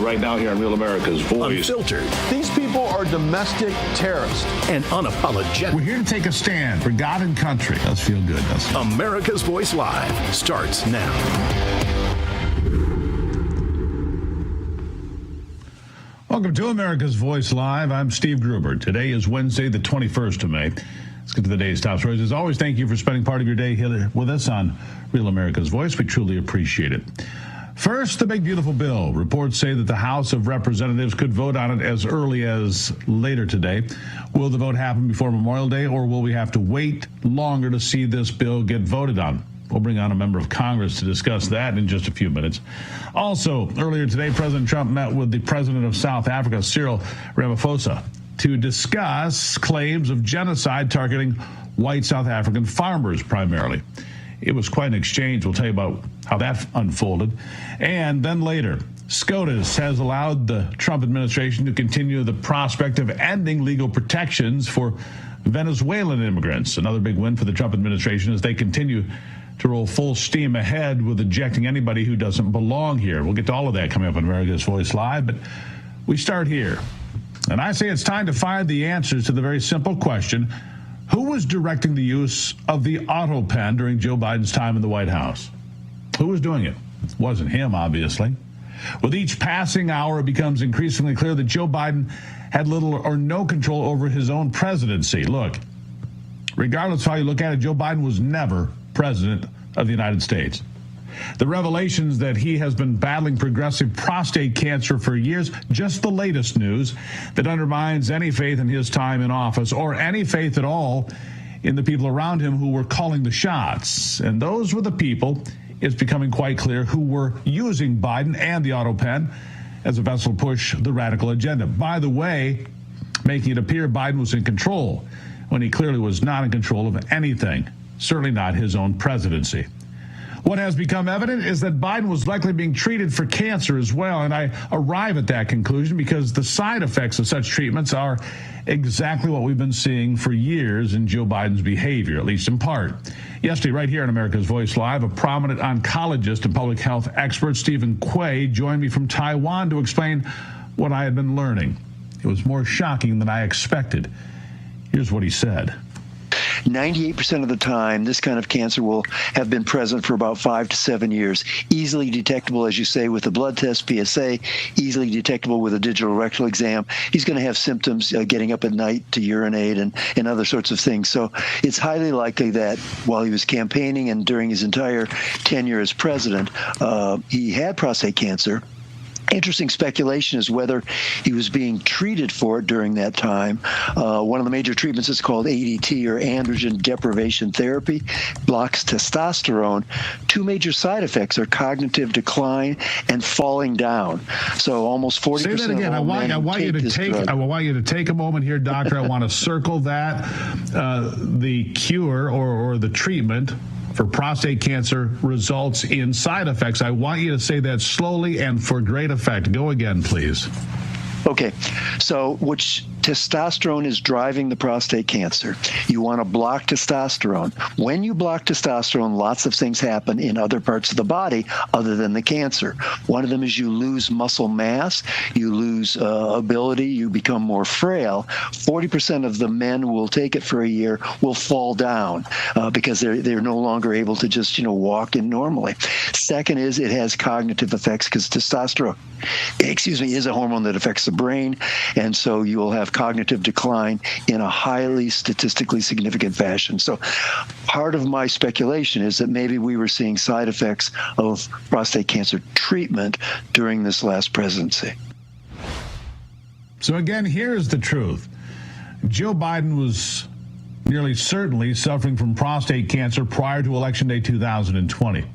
right now here on Real America's Voice. Unfiltered. These people are domestic terrorists. And unapologetic. We're here to take a stand for God and country. Let's feel good, doesn't it? America's Voice Live starts now. Welcome to America's Voice Live. I'm Steve Gruber. Today is Wednesday, the 21st of May. Let's get to the day's top stories. As always, thank you for spending part of your day here with us on Real America's Voice. We truly appreciate it. First, the big, beautiful bill. Reports say that the House of Representatives could vote on it as early as later today. Will the vote happen before Memorial Day, or will we have to wait longer to see this bill get voted on? We'll bring on a member of Congress to discuss that in just a few minutes. Also, earlier today, President Trump met with the president of South Africa, Cyril Ramaphosa, to discuss claims of genocide targeting white South African farmers primarily. It was quite an exchange. We'll tell you about how that unfolded. And then later, SCOTUS has allowed the Trump administration to continue the prospect of ending legal protections for Venezuelan immigrants. Another big win for the Trump administration as they continue to roll full steam ahead with ejecting anybody who doesn't belong here. We'll get to all of that coming up on America's Voice Live, but we start here. And I say it's time to find the answers to the very simple question: who was directing the use of the auto pen during Joe Biden's time in the White House? Who was doing it? It wasn't him, obviously. With each passing hour, it becomes increasingly clear that Joe Biden had little or no control over his own presidency. Look, regardless of how you look at it, Joe Biden was never president of the United States. The revelations that he has been battling progressive prostate cancer for years, just the latest news that undermines any faith in his time in office or any faith at all in the people around him who were calling the shots. And those were the people, it's becoming quite clear, who were using Biden and the auto pen as a vessel to push the radical agenda. By the way, making it appear Biden was in control when he clearly was not in control of anything, certainly not his own presidency. What has become evident is that Biden was likely being treated for cancer as well, and I arrive at that conclusion because the side effects of such treatments are exactly what we've been seeing for years in Joe Biden's behavior, at least in part. Yesterday, right here on America's Voice Live, a prominent oncologist and public health expert, Stephen Quay, joined me from Taiwan to explain what I had been learning. It was more shocking than I expected. Here's what he said. 98% of the time, this kind of cancer will have been present for about 5 to 7 years. Easily detectable, as you say, with a blood test, PSA, easily detectable with a digital rectal exam. He's going to have symptoms getting up at night to urinate and other sorts of things. So it's highly likely that while he was campaigning and during his entire tenure as president, he had prostate cancer. Interesting speculation is whether he was being treated for it during that time. One of the major treatments is called ADT, or androgen deprivation therapy, blocks testosterone. Two major side effects are cognitive decline and falling down. So almost 40%. Say that again. I want you to take a moment here, doctor. I want to circle that. The cure or the treatment for prostate cancer results in side effects. I want you to say that slowly and for great effect. Go again, please. Okay, so which testosterone is driving the prostate cancer? You want to block testosterone. When you block testosterone, lots of things happen in other parts of the body other than the cancer. One of them is you lose muscle mass, you lose ability, you become more frail. 40% of the men who will take it for a year will fall down because they're no longer able to just walk in normally. Second is it has cognitive effects because testosterone, is a hormone that affects the brain, and so you will have cognitive decline in a highly statistically significant fashion. So part of my speculation is that maybe we were seeing side effects of prostate cancer treatment during this last presidency. So again, here's the truth. Joe Biden was nearly certainly suffering from prostate cancer prior to Election Day 2020.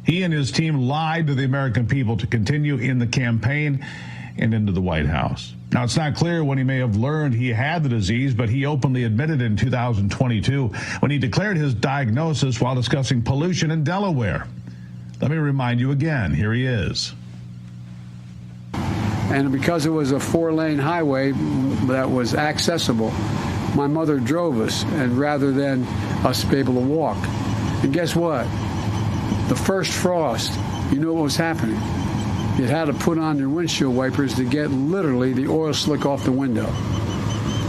He and his team lied to the American people to continue in the campaign and into the White House. Now, it's not clear when he may have learned he had the disease, but he openly admitted in 2022 when he declared his diagnosis while discussing pollution in Delaware. Let me remind you again. Here he is. And because it was a 4-lane highway that was accessible, my mother drove us, and rather than us be able to walk. And guess what? The first frost, you know what was happening? you had to put on your windshield wipers to get literally the oil slick off the window.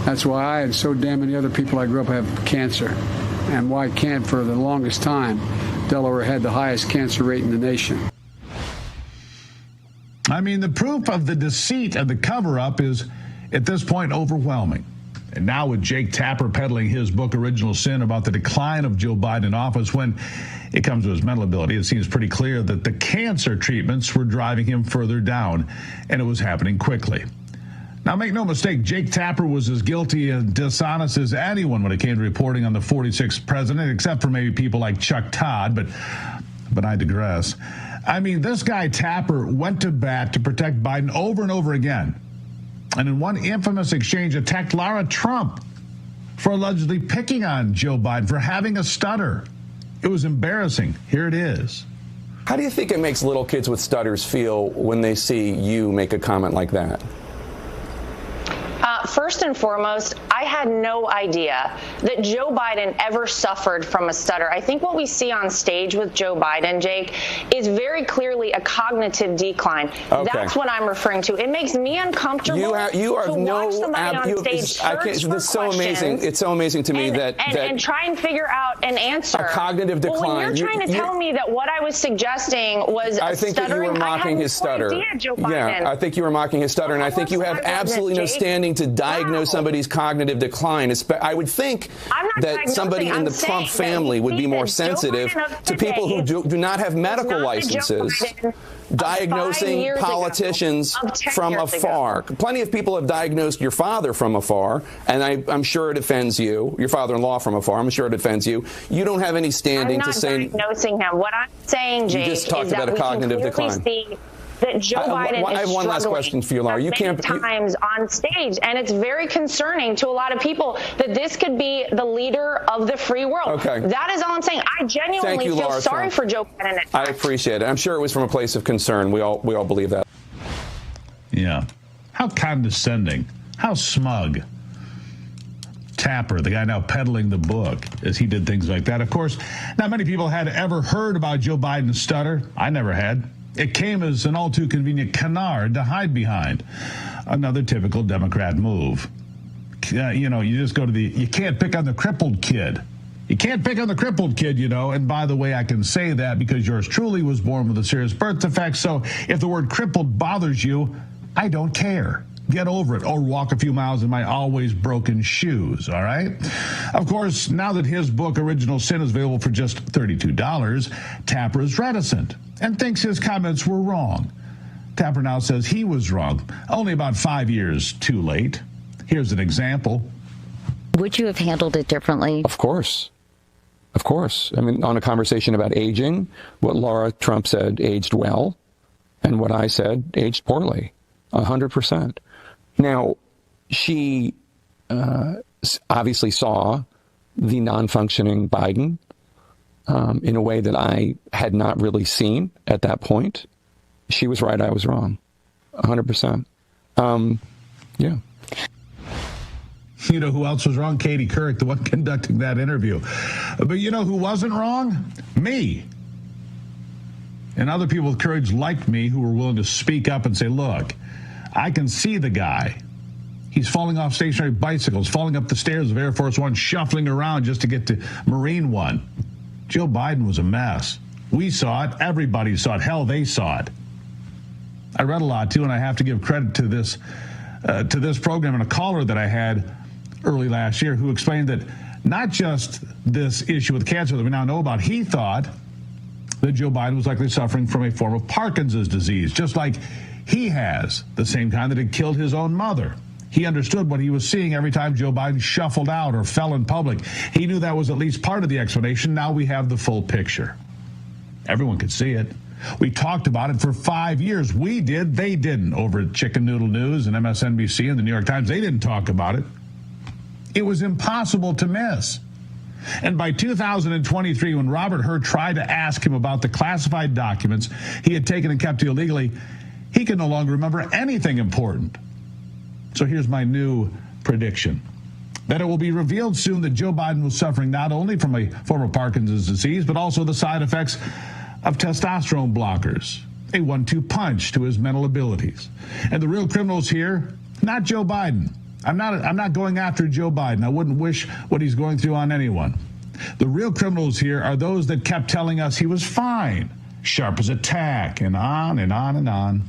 That's why I and so damn many other people I grew up have cancer, and why can't for the longest time Delaware had the highest cancer rate in the nation. I mean, the proof of the deceit of the cover-up is, at this point, overwhelming. And now with Jake Tapper peddling his book, Original Sin, about the decline of Joe Biden in office, when it comes to his mental ability, it seems pretty clear that the cancer treatments were driving him further down, and it was happening quickly. Now, make no mistake, Jake Tapper was as guilty and dishonest as anyone when it came to reporting on the 46th president, except for maybe people like Chuck Todd, but I digress. I mean, this guy Tapper went to bat to protect Biden over and over again. And in one infamous exchange, attacked Lara Trump for allegedly picking on Joe Biden for having a stutter. It was embarrassing. Here it is. How do you think it makes little kids with stutters feel when they see you make a comment like that? First and foremost, I had no idea that Joe Biden ever suffered from a stutter. I think what we see on stage with Joe Biden, Jake, is very clearly a cognitive decline. Okay. That's what I'm referring to. It makes me uncomfortable You are to watch somebody on stage search for so amazing. It's so amazing to me that try and figure out an answer. A cognitive decline. Well, when you're trying to tell me that what I was suggesting was I think that you were mocking his stutter. Yeah, I think you were mocking his stutter, and I think you have absolutely no standing to diagnose somebody's cognitive decline. I would think that somebody in the Trump family would be more sensitive to people who do not have medical licenses diagnosing politicians from afar. Plenty of people have diagnosed your father from afar, and I'm sure it offends you. Your father-in-law from afar. I'm sure it offends you. You don't have any standing to say. I'm not diagnosing him. What I'm saying, Jake, you just talked about a cognitive decline. That Joe Biden I have one last question for you, Laura. You can't times on stage, and it's very concerning to a lot of people that this could be the leader of the free world. Okay. That is all I'm saying. I genuinely feel sorry for Joe Biden. I appreciate it. I'm sure it was from a place of concern. We all believe that. Yeah. How condescending. How smug. Tapper, the guy now peddling the book, as he did things like that. Of course, not many people had ever heard about Joe Biden's stutter. I never had. It came as an all too convenient canard to hide behind. Another typical Democrat move. You just go to you can't pick on the crippled kid. You can't pick on the crippled kid, and by the way, I can say that because yours truly was born with a serious birth defect, so if the word crippled bothers you, I don't care. Get over it, or walk a few miles in my always broken shoes, all right? Of course, now that his book, Original Sin, is available for just $32, Tapper is reticent and thinks his comments were wrong. Tapper now says he was wrong, only about 5 years too late. Here's an example. Would you have handled it differently? Of course. Of course. I mean, on a conversation about aging, what Laura Trump said aged well, and what I said aged poorly, 100%. Now, she obviously saw the non-functioning Biden in a way that I had not really seen at that point. She was right, I was wrong, 100%. Yeah. You know who else was wrong? Katie Couric, the one conducting that interview. But you know who wasn't wrong? Me. And other people with courage like me who were willing to speak up and say, look, I can see the guy. He's falling off stationary bicycles, falling up the stairs of Air Force One, shuffling around just to get to Marine One. Joe Biden was a mess. We saw it. Everybody saw it. Hell, they saw it. I read a lot, too, and I have to give credit to this program and a caller that I had early last year who explained that not just this issue with cancer that we now know about, he thought that Joe Biden was likely suffering from a form of Parkinson's disease, just like he has, the same kind that had killed his own mother. He understood what he was seeing every time Joe Biden shuffled out or fell in public. He knew that was at least part of the explanation. Now we have the full picture. Everyone could see it. We talked about it for 5 years. We did. They didn't. Over at Chicken Noodle News and MSNBC and the New York Times, they didn't talk about it. It was impossible to miss. And by 2023, when Robert Hur tried to ask him about the classified documents he had taken and kept illegally, he could no longer remember anything important. So here's my new prediction, that it will be revealed soon that Joe Biden was suffering not only from a form of Parkinson's disease, but also the side effects of testosterone blockers. a 1-2 punch to his mental abilities. And the real criminals here, not Joe Biden. I'm not going after Joe Biden. I wouldn't wish what he's going through on anyone. The real criminals here are those that kept telling us he was fine, sharp as a tack, and on and on and on.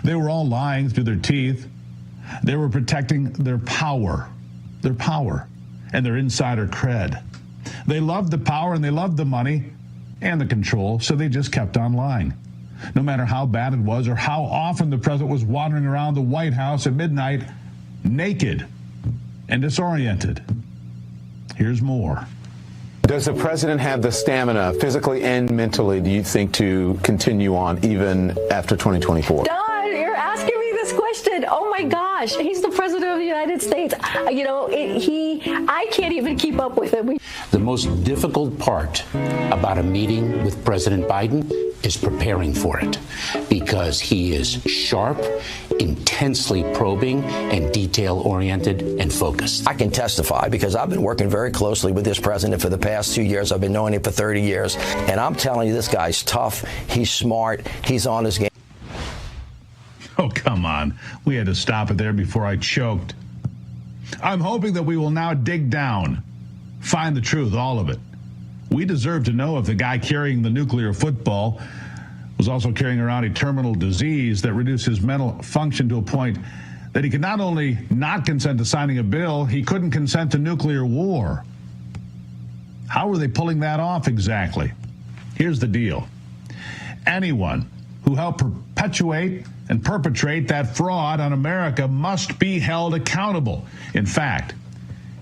They were all lying through their teeth. They were protecting their power, and their insider cred. They loved the power and they loved the money and the control, so they just kept on lying. No matter how bad it was or how often the president was wandering around the White House at midnight naked and disoriented. Here's more. Does the president have the stamina, physically and mentally, do you think, to continue on even after 2024? Don, you're asking me this question. Oh my gosh, he's the president of the United States. I can't even keep up with him. The most difficult part about a meeting with President Biden is preparing for it, because he is sharp, intensely probing, and detail-oriented and focused. I can testify because I've been working very closely with this president for the past 2 years. I've been knowing him for 30 years. And I'm telling you, this guy's tough. He's smart. He's on his game. Oh, come on. We had to stop it there before I choked. I'm hoping that we will now dig down, find the truth, all of it. We deserve to know if the guy carrying the nuclear football was also carrying around a terminal disease that reduced his mental function to a point that he could not only not consent to signing a bill, he couldn't consent to nuclear war. How were they pulling that off exactly? Here's the deal. Anyone who helped perpetuate and perpetrate that fraud on America must be held accountable. In fact,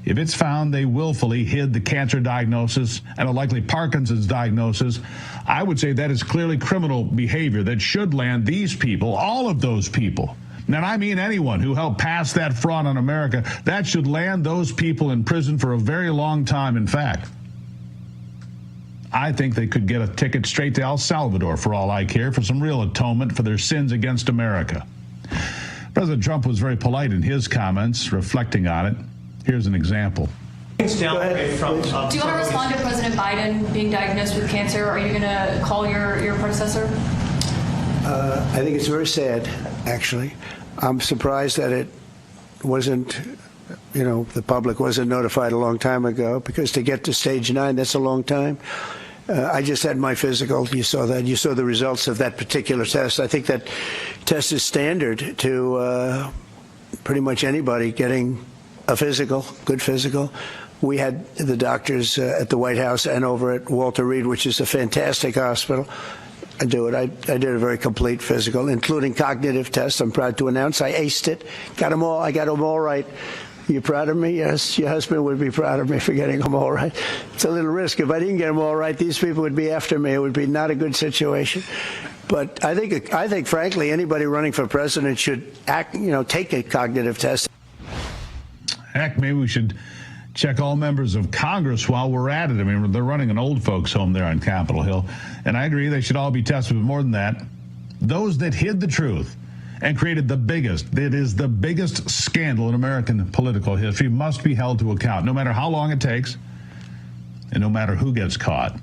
if it's found they willfully hid the cancer diagnosis and a likely Parkinson's diagnosis, I would say that is clearly criminal behavior that should land these people, all of those people. And I mean anyone who helped pass that fraud on America, that should land those people in prison for a very long time. In fact, I think they could get a ticket straight to El Salvador, for all I care, for some real atonement for their sins against America. President Trump was very polite in his comments, reflecting on it. Here's an example. Do you want to respond to President Biden being diagnosed with cancer? Are you going to call your predecessor? I think it's very sad, actually. I'm surprised that it wasn't, the public wasn't notified a long time ago, because to get to stage 9, that's a long time. I just had my physical. You saw that. You saw the results of that particular test. I think that test is standard to pretty much anybody getting a physical, good physical. We had the doctors at the White House and over at Walter Reed, which is a fantastic hospital, do it. I did a very complete physical, including cognitive tests. I'm proud to announce I aced it. Got them all. I got them all right. You proud of me? Yes. Your husband would be proud of me for getting them all right. It's a little risk. If I didn't get them all right, these people would be after me. It would be not a good situation. But I think, frankly, anybody running for president should take a cognitive test. Heck, maybe we should check all members of Congress while we're at it. I mean, they're running an old folks home there on Capitol Hill. And I agree, they should all be tested, but more than that, those that hid the truth and created the biggest scandal in American political history must be held to account, no matter how long it takes and no matter who gets caught.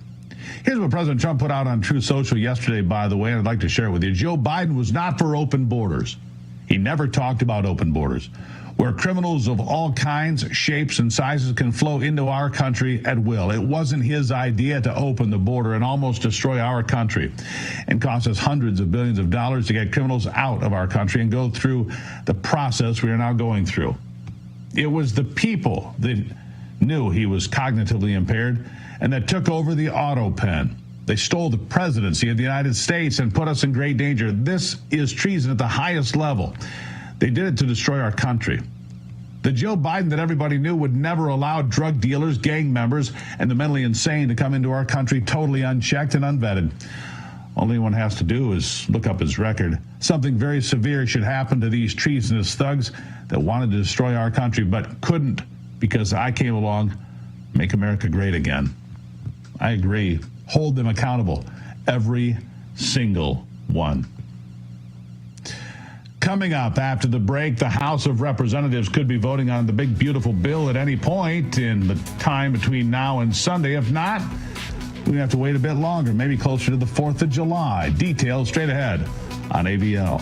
Here's what President Trump put out on Truth Social yesterday, by the way, and I'd like to share it with you. Joe Biden was not for open borders. He never talked about open borders, where criminals of all kinds, shapes, and sizes can flow into our country at will. It wasn't his idea to open the border and almost destroy our country and cost us hundreds of billions of dollars to get criminals out of our country and go through the process we are now going through. It was the people that knew he was cognitively impaired and that took over the auto pen. They stole the presidency of the United States and put us in great danger. This is treason at the highest level. They did it to destroy our country. The Joe Biden that everybody knew would never allow drug dealers, gang members, and the mentally insane to come into our country totally unchecked and unvetted. All anyone has to do is look up his record. Something very severe should happen to these treasonous thugs that wanted to destroy our country but couldn't because I came along, make America great again. I agree. Hold them accountable. Every single one. Coming up after the break, the House of Representatives could be voting on the big, beautiful bill at any point in the time between now and Sunday. If not, we have to wait a bit longer, maybe closer to the 4th of July. Details straight ahead on ABL.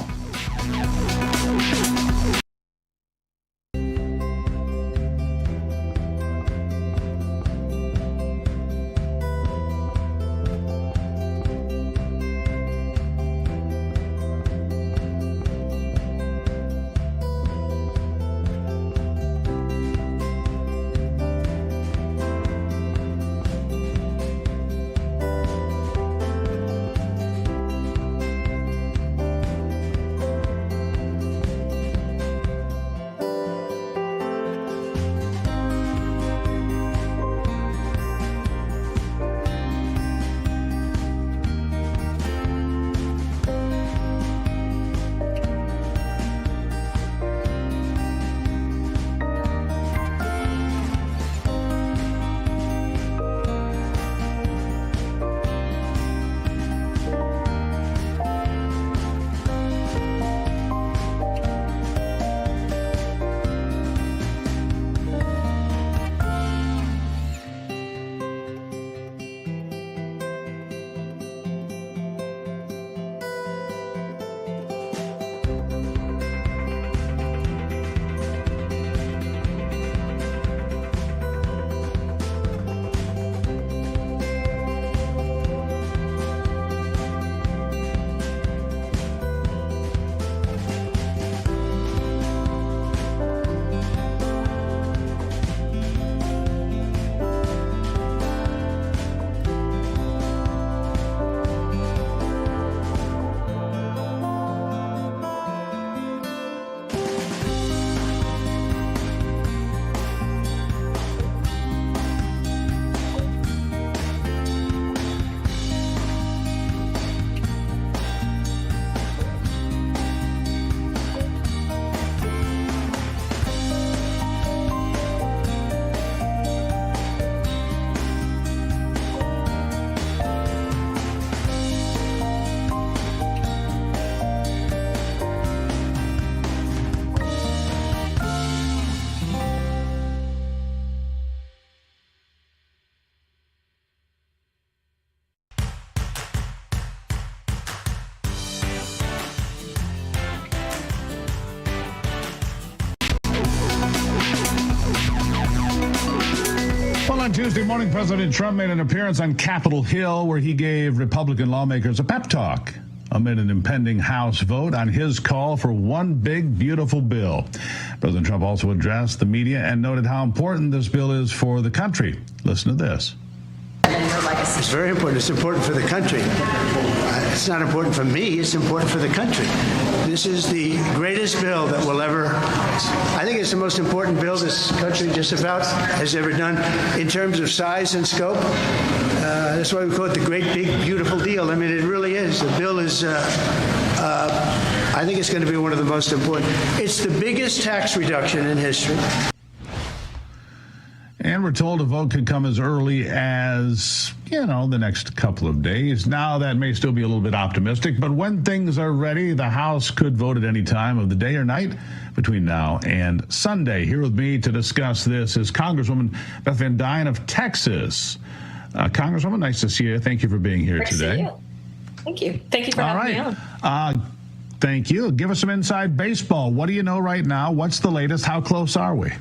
On Tuesday morning, President Trump made an appearance on Capitol Hill where he gave Republican lawmakers a pep talk amid an impending House vote on his call for one big, beautiful bill. President Trump also addressed the media and noted how important this bill is for the country. Listen to this. It's very important. It's important for the country. It's not important for me. It's important for the country. This is the greatest bill that will ever, I think it's the most important bill this country just about has ever done in terms of size and scope. That's why we call it the great, big, beautiful deal. I mean, it really is. The bill is, I think it's going to be one of the most important. It's the biggest tax reduction in history. And we're told a vote could come as early as, the next couple of days. Now, that may still be a little bit optimistic, but when things are ready, the House could vote at any time of the day or night between now and Sunday. Here with me to discuss this is Congresswoman Beth Van Duyne of Texas. Congresswoman, nice to see you. Thank you for being here today. To Thank you. Thank you for having me on. Thank you. Give us some inside baseball. What do you know right now? What's the latest? How close are we?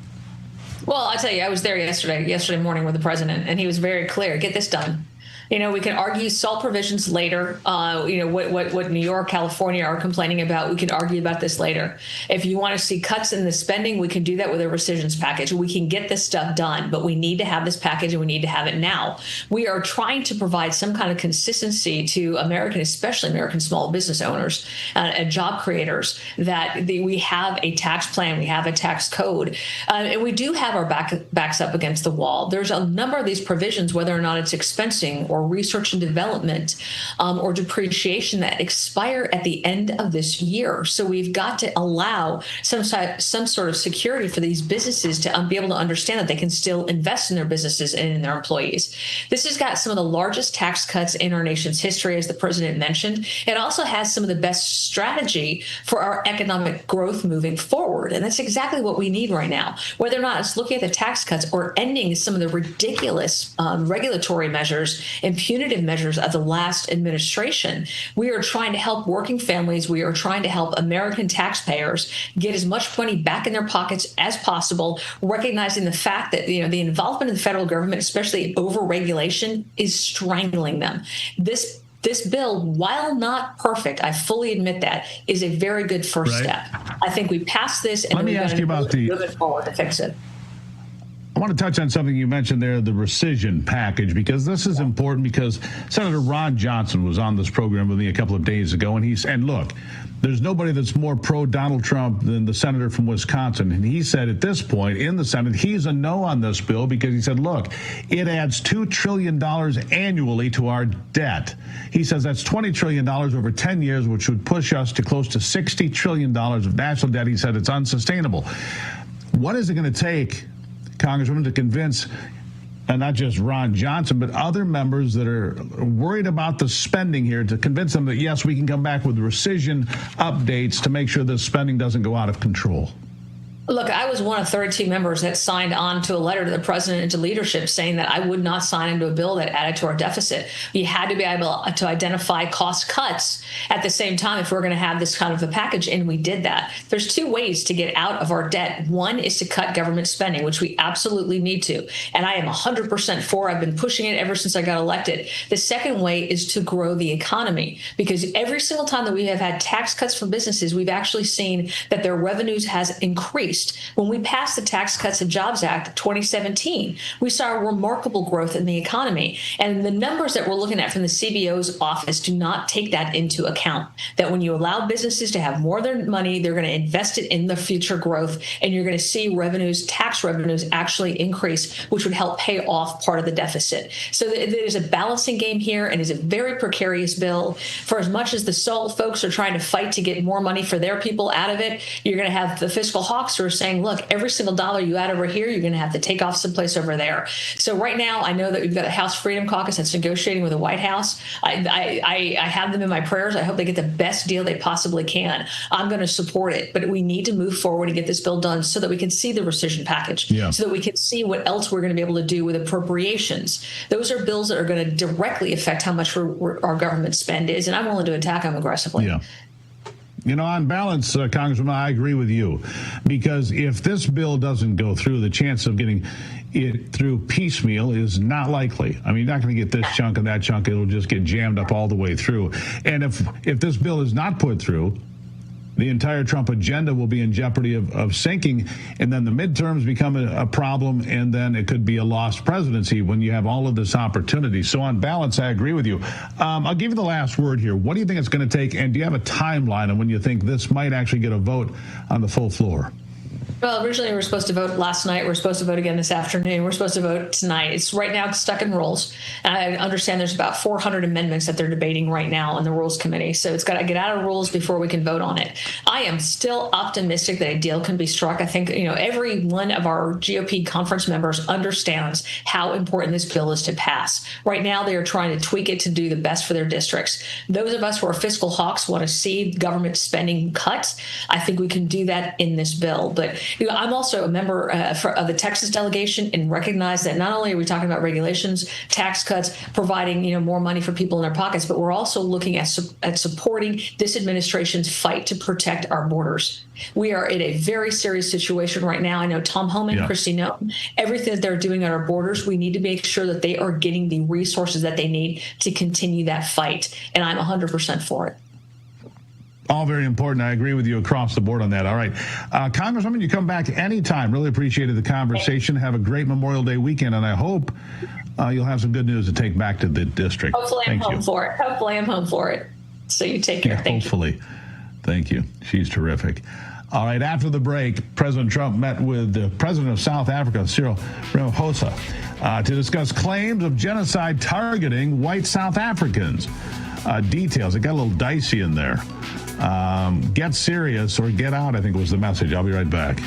Well, I'll tell you, I was there yesterday morning with the president, and he was very clear. Get this done. We can argue SALT provisions later. What New York, California are complaining about, we can argue about this later. If you want to see cuts in the spending, we can do that with a rescissions package. We can get this stuff done, but we need to have this package and we need to have it now. We are trying to provide some kind of consistency to especially American small business owners and job creators, that we have a tax plan, we have a tax code, and we do have our backs up against the wall. There's a number of these provisions, whether or not it's expensing or research and development or depreciation, that expire at the end of this year. So we've got to allow some sort of security for these businesses to be able to understand that they can still invest in their businesses and in their employees. This has got some of the largest tax cuts in our nation's history, as the president mentioned. It also has some of the best strategy for our economic growth moving forward. And that's exactly what we need right now. Whether or not it's looking at the tax cuts or ending some of the ridiculous regulatory measures and punitive measures of the last administration. We are trying to help working families. We are trying to help American taxpayers get as much money back in their pockets as possible, recognizing the fact that the involvement of the federal government, especially overregulation, is strangling them. This bill, while not perfect, I fully admit that, is a very good first step. I think we passed this, and we're going to move it forward to fix it. I want to touch on something you mentioned there, the rescission package, because this is important because Senator Ron Johnson was on this program with me a couple of days ago, and he said, look, there's nobody that's more pro-Donald Trump than the senator from Wisconsin. And he said at this point in the Senate, he's a no on this bill because he said, look, it adds $2 trillion annually to our debt. He says that's $20 trillion over 10 years, which would push us to close to $60 trillion of national debt. He said it's unsustainable. What is it going to take, Congresswoman, to convince not just Ron Johnson, but other members that are worried about the spending here, to convince them that, yes, we can come back with rescission updates to make sure this spending doesn't go out of control? Look, I was one of 32 members that signed on to a letter to the president and to leadership saying that I would not sign into a bill that added to our deficit. We had to be able to identify cost cuts at the same time if we're going to have this kind of a package, and we did that. There's two ways to get out of our debt. One is to cut government spending, which we absolutely need to, and I am 100% for. I've been pushing it ever since I got elected. The second way is to grow the economy, because every single time that we have had tax cuts for businesses, we've actually seen that their revenues has increased. When we passed the Tax Cuts and Jobs Act 2017, we saw a remarkable growth in the economy. And the numbers that we're looking at from the CBO's office do not take that into account, that when you allow businesses to have more of their money, they're going to invest it in the future growth, and you're going to see revenues, tax revenues actually increase, which would help pay off part of the deficit. So there's a balancing game here, and it's a very precarious bill. For as much as the Sol folks are trying to fight to get more money for their people out of it, you're going to have the fiscal hawks who are saying, look, every single dollar you add over here, you're going to have to take off someplace over there. So right now, I know that we've got a House Freedom Caucus that's negotiating with the White House. I have them in my prayers. I hope they get the best deal they possibly can. I'm going to support it, but we need to move forward and get this bill done so that we can see the rescission package, so that we can see what else we're going to be able to do with appropriations. Those are bills that are going to directly affect how much our government spend is, and I'm willing to attack them aggressively. Yeah. On balance, Congresswoman, I agree with you, because if this bill doesn't go through, the chance of getting it through piecemeal is not likely. I mean, you're not going to get this chunk and that chunk. It'll just get jammed up all the way through. And if this bill is not put through, the entire Trump agenda will be in jeopardy of sinking, and then the midterms become a problem, and then it could be a lost presidency when you have all of this opportunity. So on balance, I agree with you. I'll give you the last word here. What do you think it's going to take, and do you have a timeline on when you think this might actually get a vote on the full floor? Well, originally we were supposed to vote last night. We're supposed to vote again this afternoon. We're supposed to vote tonight. It's right now stuck in rules. And I understand there's about 400 amendments that they're debating right now on the Rules Committee. So it's got to get out of rules before we can vote on it. I am still optimistic that a deal can be struck. I think, every one of our GOP conference members understands how important this bill is to pass. Right now, they are trying to tweak it to do the best for their districts. Those of us who are fiscal hawks want to see government spending cut. I think we can do that in this bill. But I'm also a member of the Texas delegation, and recognize that not only are we talking about regulations, tax cuts, providing more money for people in their pockets, but we're also looking at supporting this administration's fight to protect our borders. We are in a very serious situation right now. I know Tom Homan, Kristi Noem, everything that they're doing at our borders, we need to make sure that they are getting the resources that they need to continue that fight. And I'm 100% for it. All very important. I agree with you across the board on that. All right. Congresswoman, you come back anytime. Really appreciated the conversation. Have a great Memorial Day weekend, and I hope you'll have some good news to take back to the district. Hopefully I'm home for it. Hopefully I'm home for it. So you take care. Thank you. Hopefully. Thank you. She's terrific. All right. After the break, President Trump met with the president of South Africa, Cyril Ramaphosa, to discuss claims of genocide targeting white South Africans. Details. It got a little dicey in there. Get serious or get out, I think was the message. I'll be right back.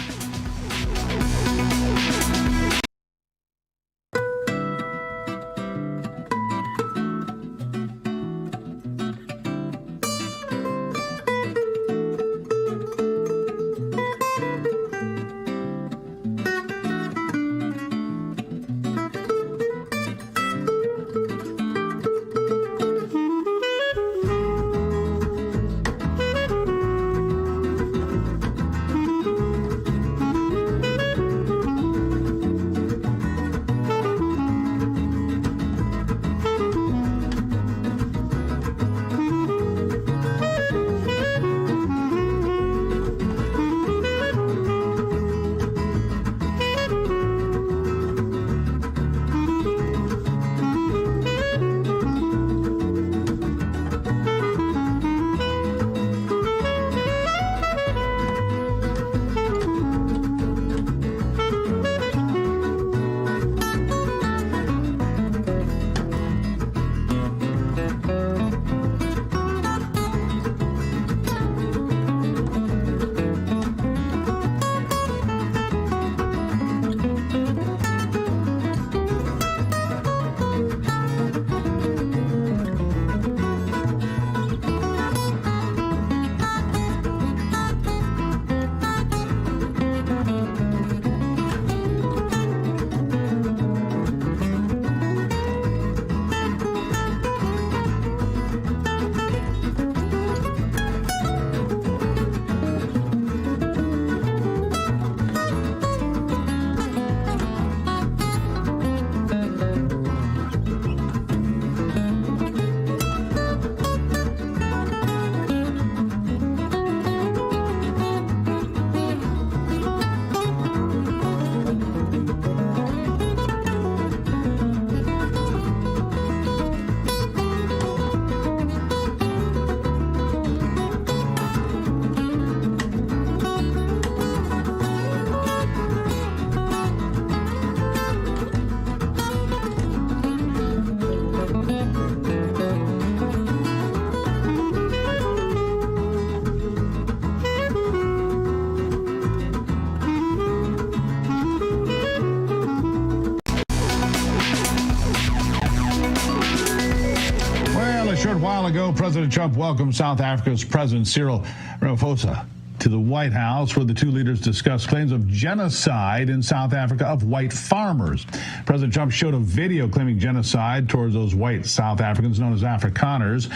ago, President Trump welcomed South Africa's President Cyril Ramaphosa to the White House, where the two leaders discussed claims of genocide in South Africa of white farmers. President Trump showed a video claiming genocide towards those white South Africans known as Afrikaners.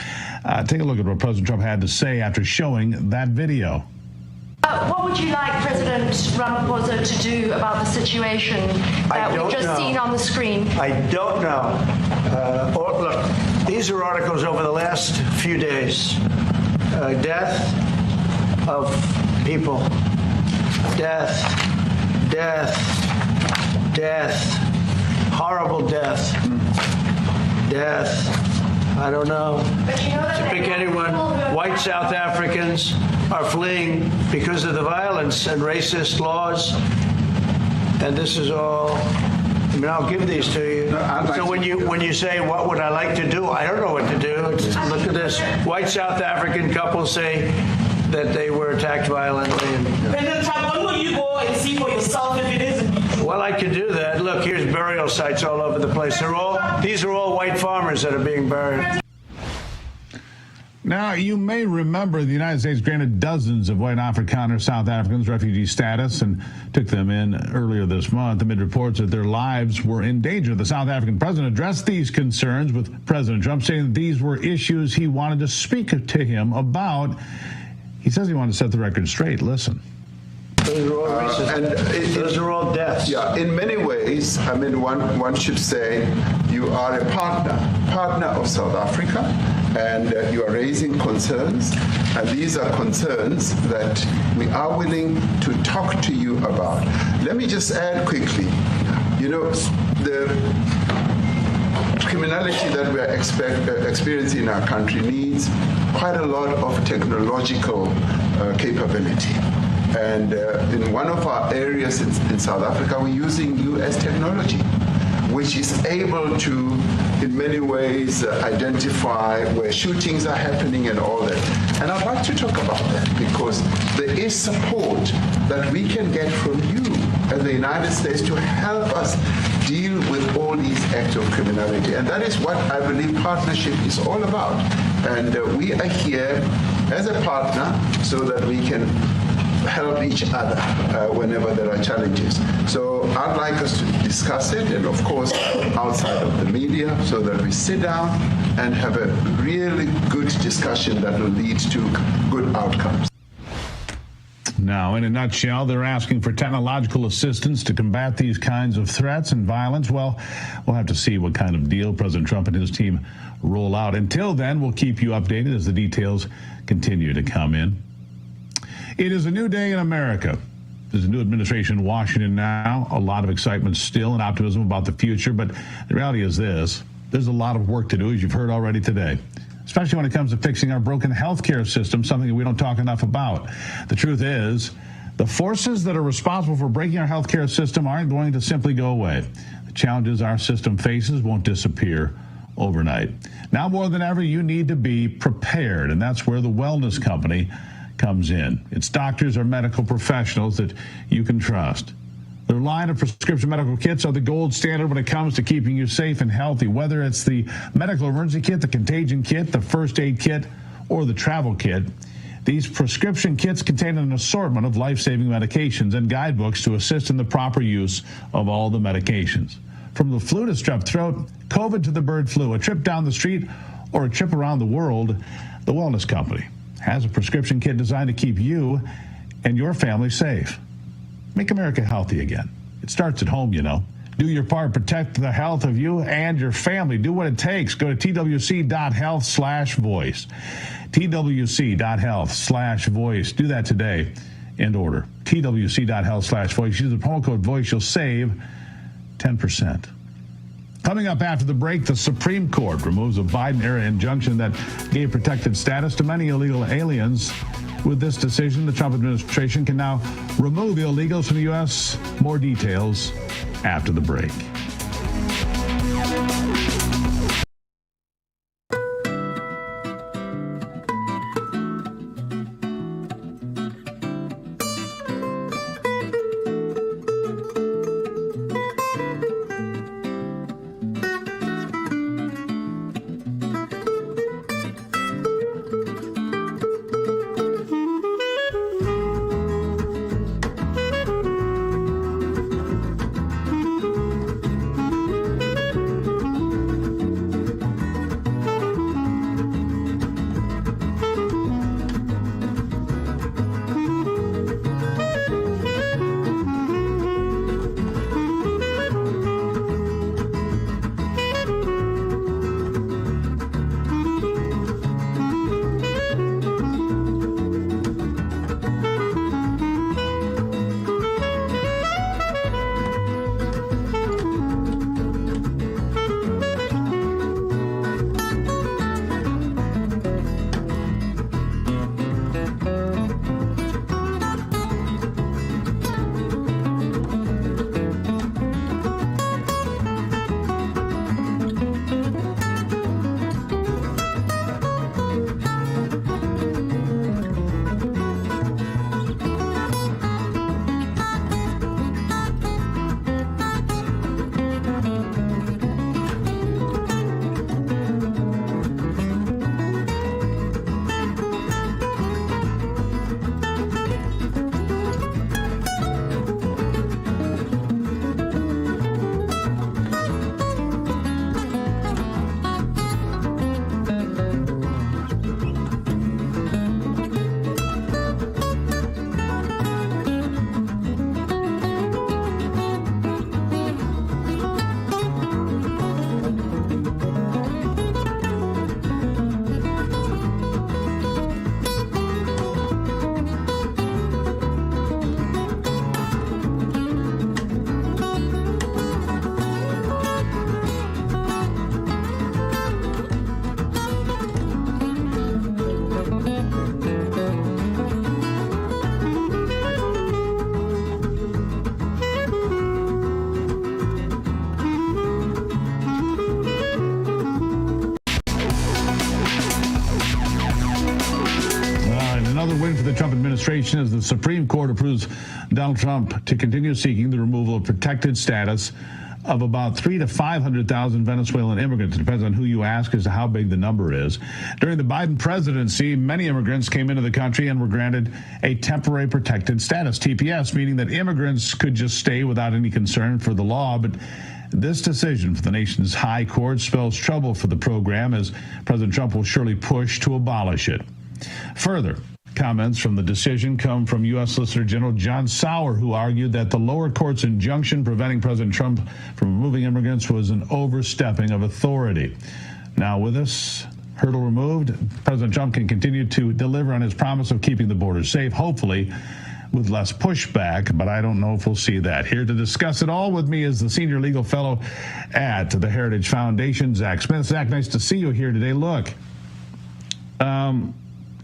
Take a look at what President Trump had to say after showing that video. What would you like President Ramaphosa to do about the situation that we've just seen on the screen? I don't know. Look, these are articles over the last few days. Death of people. Death. Horrible death. Death. I don't know. But you know that to pick anyone, white South Africans are fleeing because of the violence and racist laws. And this is all, I mean, I'll give these to you. So when you say, what would I like to do? I don't know what to do. Look at this. White South African couple say that they were attacked violently. President Trump, when will you go and see for yourself if it is? Well, I could do that. Look, here's burial sites all over the place. These are all white farmers that are being buried. Now, you may remember the United States granted dozens of white Afrikaner South Africans refugee status and took them in earlier this month amid reports that their lives were in danger. The South African president addressed these concerns with President Trump, saying that these were issues he wanted to speak to him about. He says he wanted to set the record straight. Listen. Those are all racist. Those are all deaths. Yeah, in many ways, I mean, one should say you are a partner of South Africa, and you are raising concerns, and these are concerns that we are willing to talk to you about. Let me just add quickly, you know, the criminality that we are experiencing in our country needs quite a lot of technological capability. And in one of our areas in South Africa, we're using US technology, which is able to, in many ways, identify where shootings are happening and all that. And I'd like to talk about that because there is support that we can get from you as the United States to help us deal with all these acts of criminality. And that is what I believe partnership is all about. And we are here as a partner so that we can help each other whenever there are challenges. So I'd like us to discuss it, and of course outside of the media, so that we sit down and have a really good discussion that will lead to good outcomes. Now, in a nutshell, they're asking for technological assistance to combat these kinds of threats and violence. Well, we'll have to see what kind of deal President Trump and his team roll out. Until then, we'll keep you updated as the details continue to come in. It is a new day in America. There's a new administration in Washington now. A lot of excitement still and optimism about the future. But the reality is this. There's a lot of work to do, as you've heard already today, especially when it comes to fixing our broken healthcare system, something that we don't talk enough about. The truth is, the forces that are responsible for breaking our healthcare system aren't going to simply go away. The challenges our system faces won't disappear overnight. Now more than ever, you need to be prepared, and that's where the Wellness Company comes in. It's doctors or medical professionals that you can trust. Their line of prescription medical kits are the gold standard when it comes to keeping you safe and healthy, whether it's the medical emergency kit, the contagion kit, the first aid kit, or the travel kit. These prescription kits contain an assortment of life-saving medications and guidebooks to assist in the proper use of all the medications. From the flu to strep throat, COVID to the bird flu, a trip down the street, or a trip around the world, the Wellness Company has a prescription kit designed to keep you and your family safe. Make America healthy again. It starts at home, you know. Do your part. Protect the health of you and your family. Do what it takes. Go to twc.health/voice. twc.health/voice. Do that today and order. twc.health/voice. Use the promo code VOICE. You'll save 10%. Coming up after the break, the Supreme Court removes a Biden-era injunction that gave protected status to many illegal aliens. With this decision, the Trump administration can now remove illegals from the U.S. More details after the break. administration as the Supreme Court approves Donald Trump to continue seeking the removal of protected status of about 300,000 to 500,000 Venezuelan immigrants. It depends on who you ask as to how big the number is. During the Biden presidency, many immigrants came into the country and were granted a temporary protected status, TPS, meaning that immigrants could just stay without any concern for the law. But this decision for the nation's high court spells trouble for the program, as President Trump will surely push to abolish it. Further comments from the decision come from U.S. Solicitor General John Sauer, who argued that the lower court's injunction preventing President Trump from removing immigrants was an overstepping of authority. Now, with this hurdle removed, President Trump can continue to deliver on his promise of keeping the border safe, hopefully with less pushback, but I don't know if we'll see that. Here to discuss it all with me is the senior legal fellow at the Heritage Foundation, Zach Smith. Zach, nice to see you here today. Look,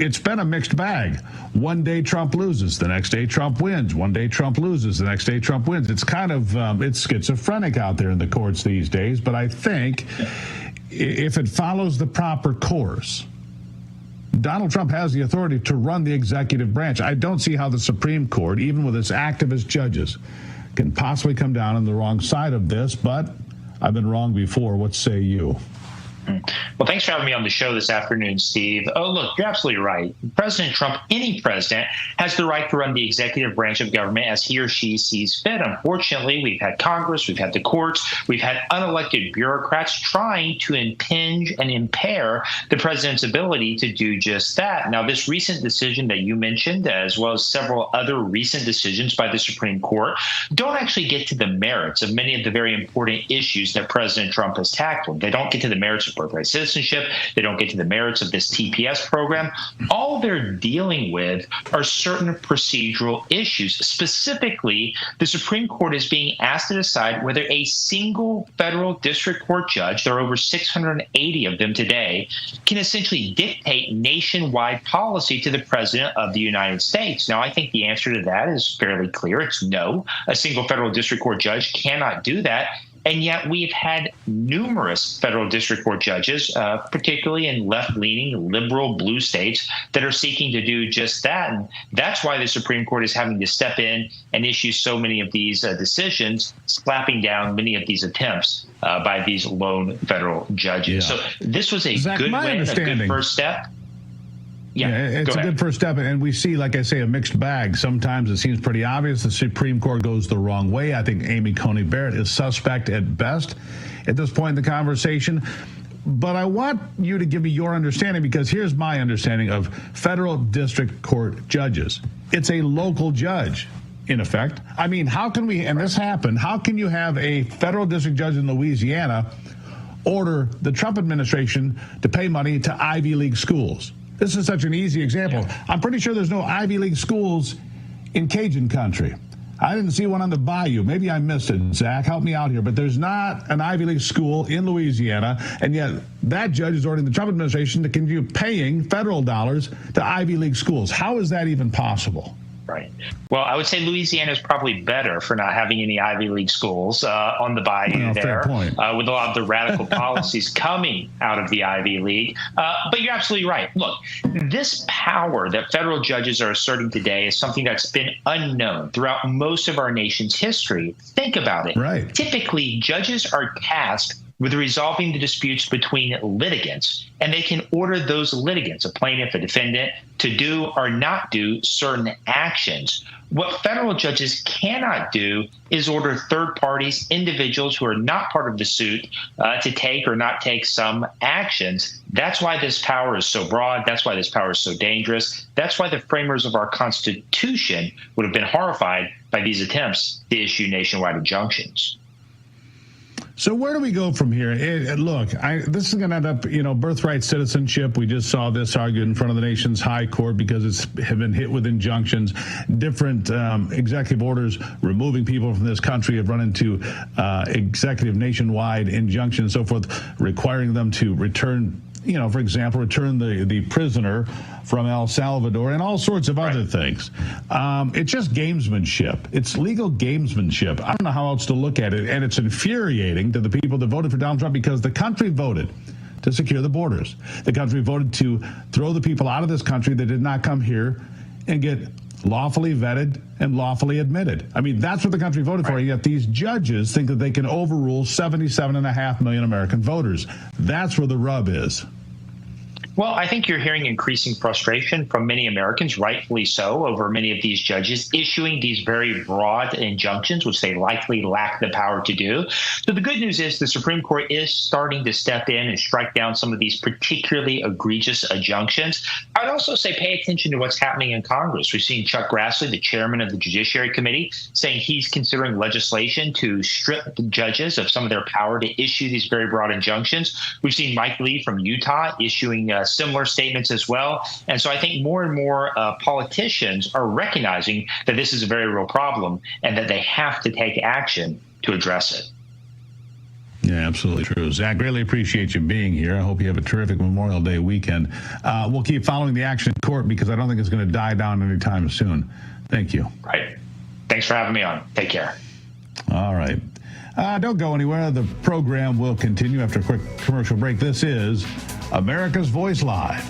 it's been a mixed bag. One day Trump loses, the next day Trump wins. One day Trump loses, the next day Trump wins. It's kind of, it's schizophrenic out there in the courts these days, but I think if it follows the proper course, Donald Trump has the authority to run the executive branch. I don't see how the Supreme Court, even with its activist judges, can possibly come down on the wrong side of this, but I've been wrong before. What say you? Well, thanks for having me on the show this afternoon, Steve. Oh, look, you're absolutely right. President Trump, any president, has the right to run the executive branch of government as he or she sees fit. Unfortunately, we've had Congress, we've had the courts, we've had unelected bureaucrats trying to impinge and impair the president's ability to do just that. Now, this recent decision that you mentioned, as well as several other recent decisions by the Supreme Court, don't actually get to the merits of many of the very important issues that President Trump has tackled. They don't get to the merits of birthright citizenship. They don't get to the merits of this TPS program. All they're dealing with are certain procedural issues. Specifically, the Supreme Court is being asked to decide whether a single federal district court judge, there are over 680 of them today, can essentially dictate nationwide policy to the president of the United States. Now, I think the answer to that is fairly clear. It's no. A single federal district court judge cannot do that. And yet we've had numerous federal district court judges, particularly in left-leaning liberal blue states, that are seeking to do just that. And that's why the Supreme Court is having to step in and issue so many of these decisions, slapping down many of these attempts by these lone federal judges. Yeah. So this was a good win, a good first step. Yeah, it's a good first step, and we see, like I say, a mixed bag. Sometimes it seems pretty obvious the Supreme Court goes the wrong way. I think Amy Coney Barrett is suspect at best at this point in the conversation. But I want you to give me your understanding, because here's my understanding of federal district court judges. It's a local judge, in effect. I mean, how can we, and this happened, how can you have a federal district judge in Louisiana order the Trump administration to pay money to Ivy League schools? This is such an easy example. Yeah. I'm pretty sure there's no Ivy League schools in Cajun country. I didn't see one on the bayou. Maybe I missed it, Zach. Help me out here. But there's not an Ivy League school in Louisiana, and yet that judge is ordering the Trump administration to continue paying federal dollars to Ivy League schools. How is that even possible? Right. Well, I would say Louisiana is probably better for not having any Ivy League schools on the bayou there, with a lot of the radical policies coming out of the Ivy League. But you're absolutely right. Look, this power that federal judges are asserting today is something that's been unknown throughout most of our nation's history. Think about it. Right. Typically, judges are tasked with resolving the disputes between litigants, and they can order those litigants, a plaintiff, a defendant, to do or not do certain actions. What federal judges cannot do is order third parties, individuals who are not part of the suit, to take or not take some actions. That's why this power is so broad. That's why this power is so dangerous. That's why the framers of our Constitution would have been horrified by these attempts to issue nationwide injunctions. So where do we go from here? Look, this is going to end up, birthright citizenship. We just saw this argued in front of the nation's high court because it's been hit with injunctions. Different executive orders removing people from this country have run into executive nationwide injunctions and so forth, requiring them to return, for example, return the prisoner from El Salvador and all sorts of other things. It's just gamesmanship. It's legal gamesmanship. I don't know how else to look at it. And it's infuriating to the people that voted for Donald Trump, because the country voted to secure the borders. The country voted to throw the people out of this country that did not come here and get lawfully vetted and lawfully admitted. I mean, that's what the country voted for, yet these judges think that they can overrule 77.5 million American voters. That's where the rub is. Well, I think you're hearing increasing frustration from many Americans, rightfully so, over many of these judges issuing these very broad injunctions, which they likely lack the power to do. So the good news is the Supreme Court is starting to step in and strike down some of these particularly egregious injunctions. I'd also say pay attention to what's happening in Congress. We've seen Chuck Grassley, the chairman of the Judiciary Committee, saying he's considering legislation to strip the judges of some of their power to issue these very broad injunctions. We've seen Mike Lee from Utah issuing similar statements as well. And so I think more and more politicians are recognizing that this is a very real problem and that they have to take action to address it. Yeah, absolutely true. Zach, greatly appreciate you being here. I hope you have a terrific Memorial Day weekend. We'll keep following the action in court because I don't think it's going to die down anytime soon. Thank you. Right. Thanks for having me on. Take care. All right. Don't go anywhere. The program will continue after a quick commercial break. This is America's Voice Live.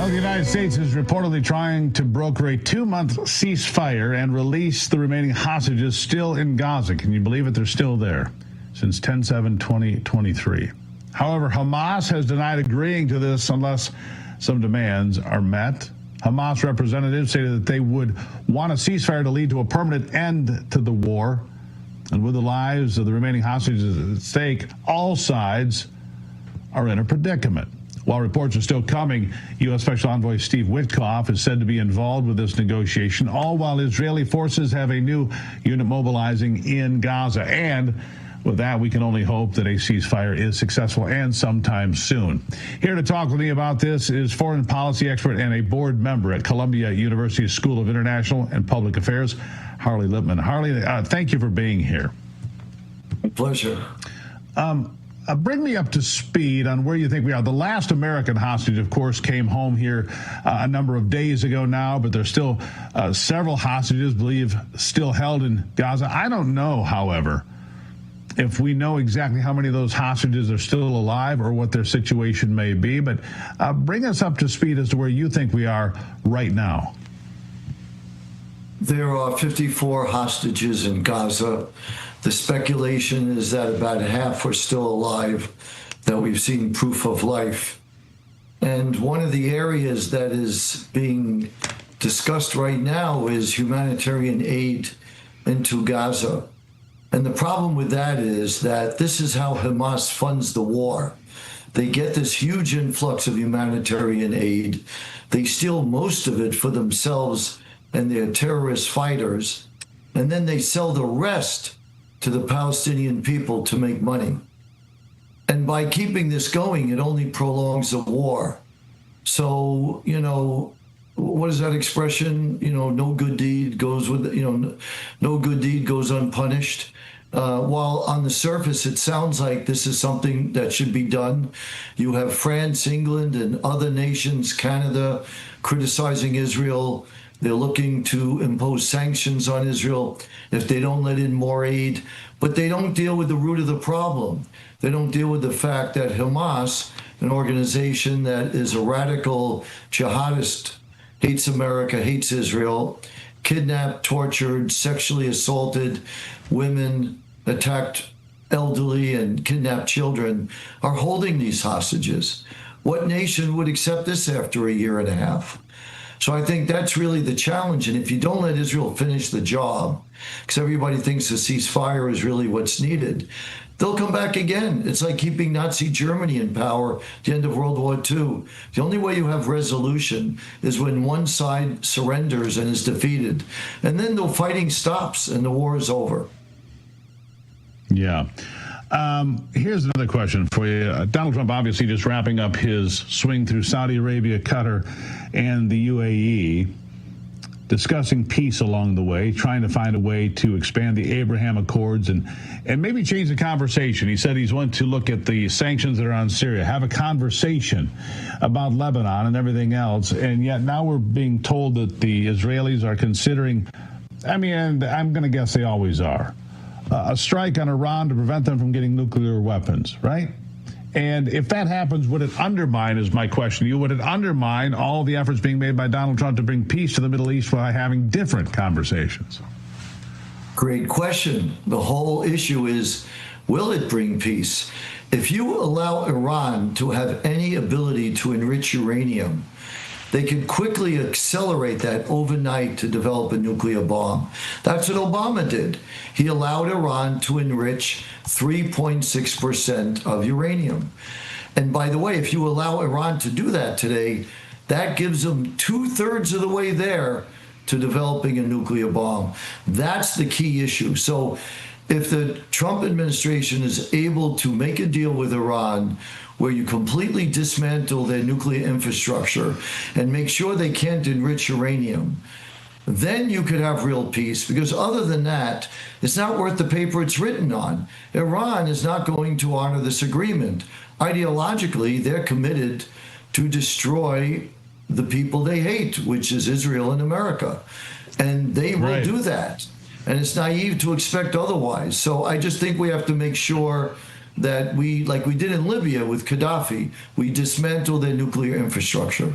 The United States is reportedly trying to broker a 2-month ceasefire and release the remaining hostages still in Gaza. Can you believe it? They're still there since 10/7/2023. However, Hamas has denied agreeing to this unless some demands are met. Hamas representatives stated that they would want a ceasefire to lead to a permanent end to the war. And with the lives of the remaining hostages at stake, all sides are in a predicament. While reports are still coming, U.S. Special Envoy Steve Witkoff is said to be involved with this negotiation, all while Israeli forces have a new unit mobilizing in Gaza. And with that, we can only hope that a ceasefire is successful and sometime soon. Here to talk with me about this is foreign policy expert and a board member at Columbia University School of International and Public Affairs, Harley Lipman. Harley, thank you for being here. A pleasure. Bring me up to speed on where you think we are. The last American hostage, of course, came home here a number of days ago now, but there's still several hostages, believe, still held in Gaza. I don't know, however, if we know exactly how many of those hostages are still alive or what their situation may be. But bring us up to speed as to where you think we are right now. There are 54 hostages in Gaza. The speculation is that about half are still alive, that we've seen proof of life. And one of the areas that is being discussed right now is humanitarian aid into Gaza. And the problem with that is that this is how Hamas funds the war. They get this huge influx of humanitarian aid. They steal most of it for themselves and their terrorist fighters, and then they sell the rest to the Palestinian people to make money. And by keeping this going, it only prolongs the war. So, you know, what is that expression? You know, no good deed goes with, you know, no good deed goes unpunished. While on the surface, it sounds like this is something that should be done. You have France, England, and other nations, Canada, criticizing Israel. They're looking to impose sanctions on Israel if they don't let in more aid. But they don't deal with the root of the problem. They don't deal with the fact that Hamas, an organization that is a radical jihadist, hates America, hates Israel, kidnapped, tortured, sexually assaulted women, attacked elderly, and kidnapped children, are holding these hostages. What nation would accept this after a year and a half? So I think that's really the challenge. And if you don't let Israel finish the job, because everybody thinks a ceasefire is really what's needed, they'll come back again. It's like keeping Nazi Germany in power at the end of World War II. The only way you have resolution is when one side surrenders and is defeated. And then the fighting stops and the war is over. Yeah. Here's another question for you. Donald Trump obviously just wrapping up his swing through Saudi Arabia, Qatar, and the UAE, discussing peace along the way, trying to find a way to expand the Abraham Accords and maybe change the conversation. He said he's wanting to look at the sanctions that are on Syria, have a conversation about Lebanon and everything else. And yet now we're being told that the Israelis are considering, I mean, I'm going to guess they always are, a strike on Iran to prevent them from getting nuclear weapons, right? And if that happens, would it undermine, is my question to you, would it undermine all the efforts being made by Donald Trump to bring peace to the Middle East by having different conversations? Great question. The whole issue is, will it bring peace? If you allow Iran to have any ability to enrich uranium, they could quickly accelerate that overnight to develop a nuclear bomb. That's what Obama did. He allowed Iran to enrich 3.6% of uranium. And by the way, if you allow Iran to do that today, that gives them 2/3 of the way there to developing a nuclear bomb. That's the key issue. So if the Trump administration is able to make a deal with Iran where you completely dismantle their nuclear infrastructure and make sure they can't enrich uranium, then you could have real peace, because other than that, it's not worth the paper it's written on. Iran is not going to honor this agreement. Ideologically, they're committed to destroy the people they hate, which is Israel and America. And they will do that. And it's naive to expect otherwise. So I just think we have to make sure that we, like we did in Libya with Gaddafi, we dismantle their nuclear infrastructure.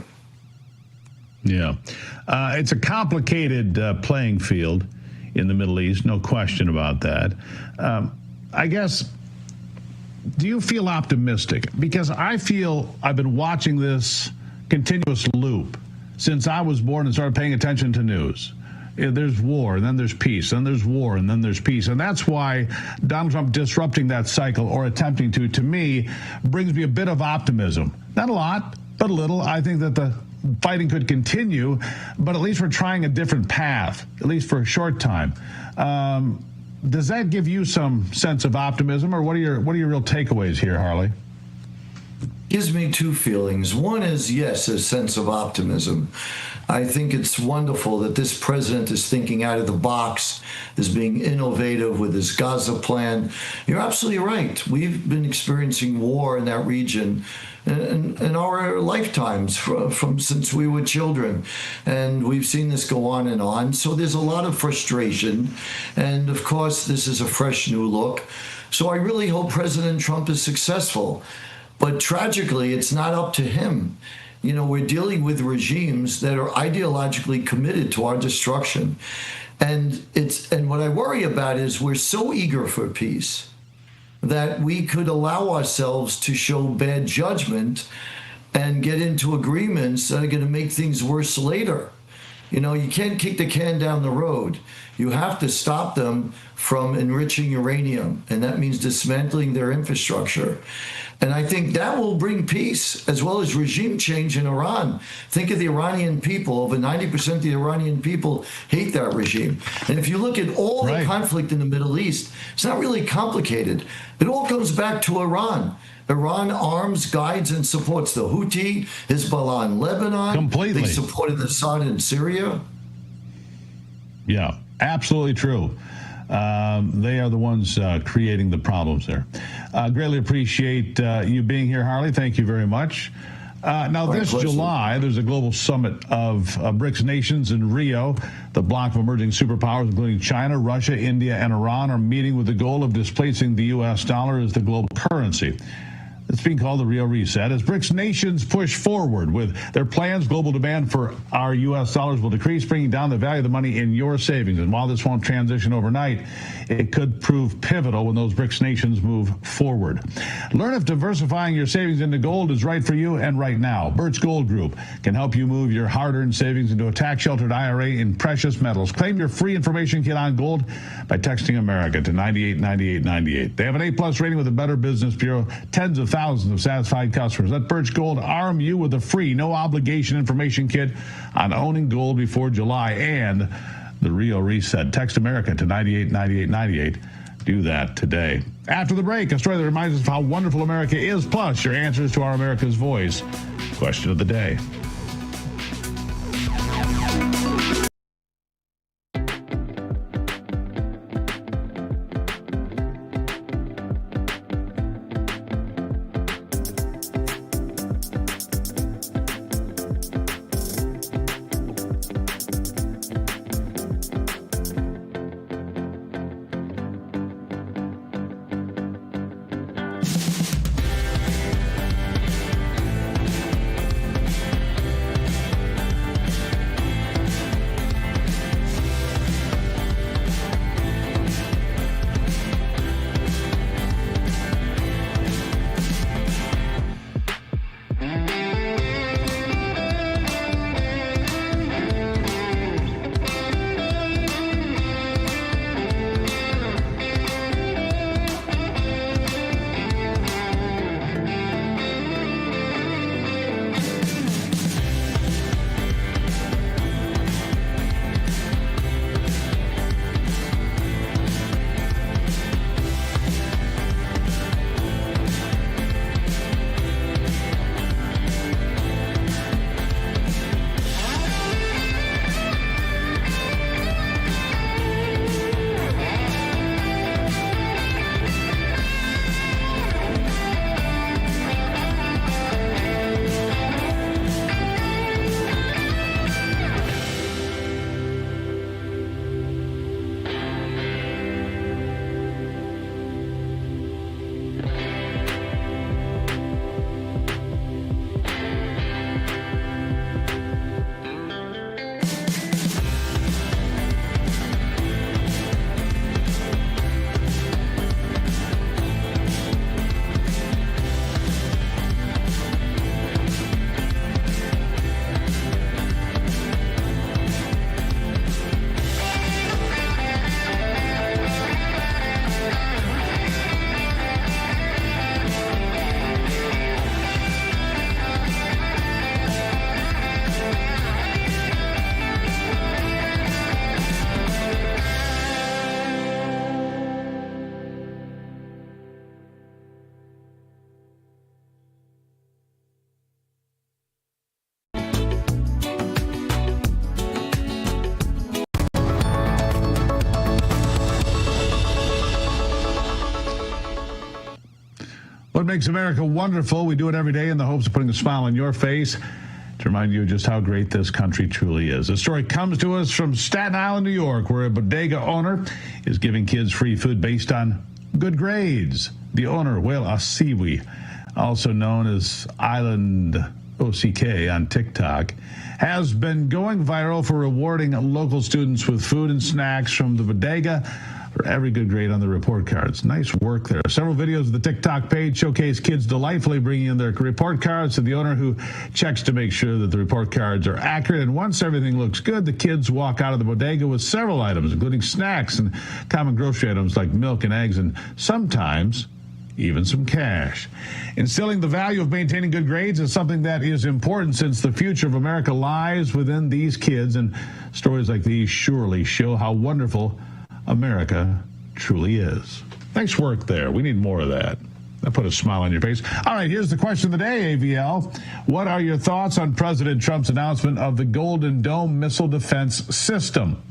Yeah. It's a complicated playing field in the Middle East, no question about that. I guess, do you feel optimistic? Because I feel I've been watching this continuous loop since I was born and started paying attention to news. There's war, and then there's peace, and there's war, and then there's peace. And that's why Donald Trump disrupting that cycle, or attempting to me, brings me a bit of optimism. Not a lot, but a little. I think that the fighting could continue, but at least we're trying a different path, at least for a short time. Does that give you some sense of optimism, or what are your real takeaways here, Harley? Gives me two feelings. One is, yes, a sense of optimism. I think it's wonderful that this president is thinking out of the box, is being innovative with his Gaza plan. You're absolutely right. We've been experiencing war in that region in our lifetimes from since we were children. And we've seen this go on and on. So there's a lot of frustration. And of course, this is a fresh new look. So I really hope President Trump is successful. But tragically, it's not up to him. You know, we're dealing with regimes that are ideologically committed to our destruction. And what I worry about is we're so eager for peace that we could allow ourselves to show bad judgment and get into agreements that are going to make things worse later. You know, you can't kick the can down the road. You have to stop them from enriching uranium, and that means dismantling their infrastructure. And I think that will bring peace as well as regime change in Iran. Think of the Iranian people. Over 90% of the Iranian people hate that regime. And if you look at all the conflict in the Middle East, it's not really complicated. It all comes back to Iran. Iran arms, guides, and supports the Houthi, Hezbollah in Lebanon. Completely. They supported Assad in Syria. Yeah, absolutely true. They are the ones creating the problems there. Greatly appreciate you being here, Harley. Thank you very much. Now, this July, there's a global summit of BRICS nations in Rio. The bloc of emerging superpowers, including China, Russia, India, and Iran, are meeting with the goal of displacing the U.S. dollar as the global currency. It's being called the Rio Reset. As BRICS nations push forward with their plans, global demand for our U.S. dollars will decrease, bringing down the value of the money in your savings. And while this won't transition overnight, it could prove pivotal when those BRICS nations move forward. Learn if diversifying your savings into gold is right for you and right now. Birch Gold Group can help you move your hard-earned savings into a tax-sheltered IRA in precious metals. Claim your free information kit on gold by texting America to 989898. They have an A+ rating with the Better Business Bureau, tens of thousands of satisfied customers. Let Birch Gold arm you with a free, no-obligation information kit on owning gold before July and the Rio Reset. Text America to 989898. Do that today. After the break, a story that reminds us of how wonderful America is, plus your answers to our America's Voice question of the day. What makes America wonderful? We do it every day in the hopes of putting a smile on your face to remind you just how great this country truly is. The story comes to us from Staten Island, New York, where a bodega owner is giving kids free food based on good grades. The owner, Will Asiwi, also known as Island OCK on TikTok, has been going viral for rewarding local students with food and snacks from the bodega for every good grade on the report cards. Nice work there. Several videos of the TikTok page showcase kids delightfully bringing in their report cards to the owner, who checks to make sure that the report cards are accurate. And once everything looks good, the kids walk out of the bodega with several items, including snacks and common grocery items like milk and eggs, and sometimes even some cash. Instilling the value of maintaining good grades is something that is important, since the future of America lies within these kids, and stories like these surely show how wonderful America truly is. Nice work there. We need more of that. That put a smile on your face. All right, here's the question of the day, AVL. What are your thoughts on President Trump's announcement of the Golden Dome missile defense system?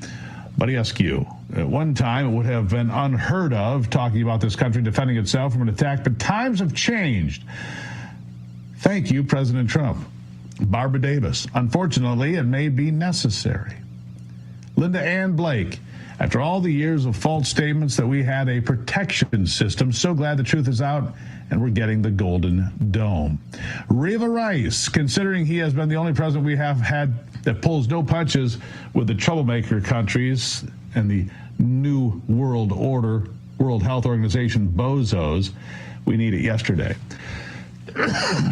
But ask you. At one time, it would have been unheard of talking about this country defending itself from an attack, but times have changed. Thank you, President Trump. Barbara Davis. Unfortunately, it may be necessary. Linda Ann Blake. After all the years of false statements that we had a protection system, so glad the truth is out and we're getting the Golden Dome. Reva Rice, considering he has been the only president we have had that pulls no punches with the troublemaker countries and the New World Order, World Health Organization bozos, we need it yesterday.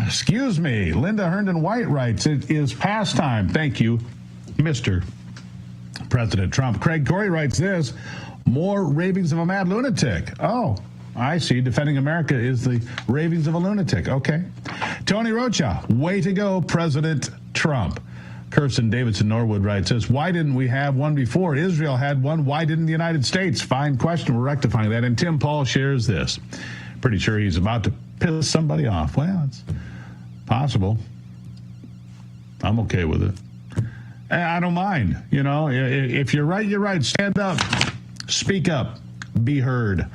Excuse me. Linda Herndon White writes, it is past time. Thank you, Mr. President Trump. Craig Corey writes this, more ravings of a mad lunatic. Oh, I see. Defending America is the ravings of a lunatic. Okay. Tony Rocha, way to go, President Trump. Kirsten Davidson Norwood writes this, why didn't we have one before? Israel had one. Why didn't the United States? Fine question. We're rectifying that. And Tim Paul shares this. Pretty sure he's about to piss somebody off. Well, it's possible. I'm okay with it. I don't mind. You know, if you're right, you're right. Stand up. Speak up. Be heard.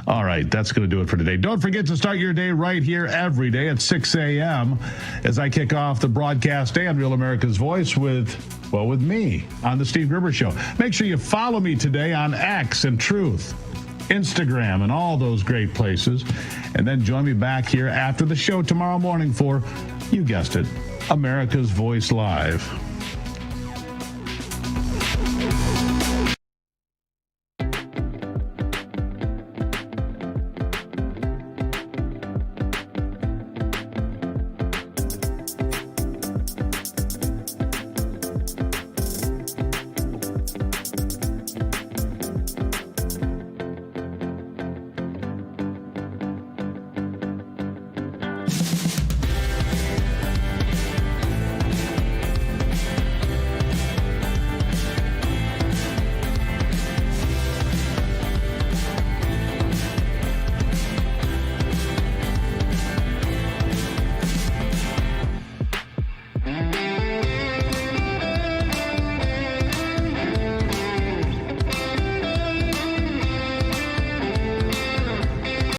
All right, that's going to do it for today. Don't forget to start your day right here every day at 6 a.m. as I kick off the broadcast day on Real America's Voice with me on the Steve Gruber Show. Make sure you follow me today on X and Truth, Instagram, and all those great places. And then join me back here after the show tomorrow morning for, you guessed it, America's Voice Live.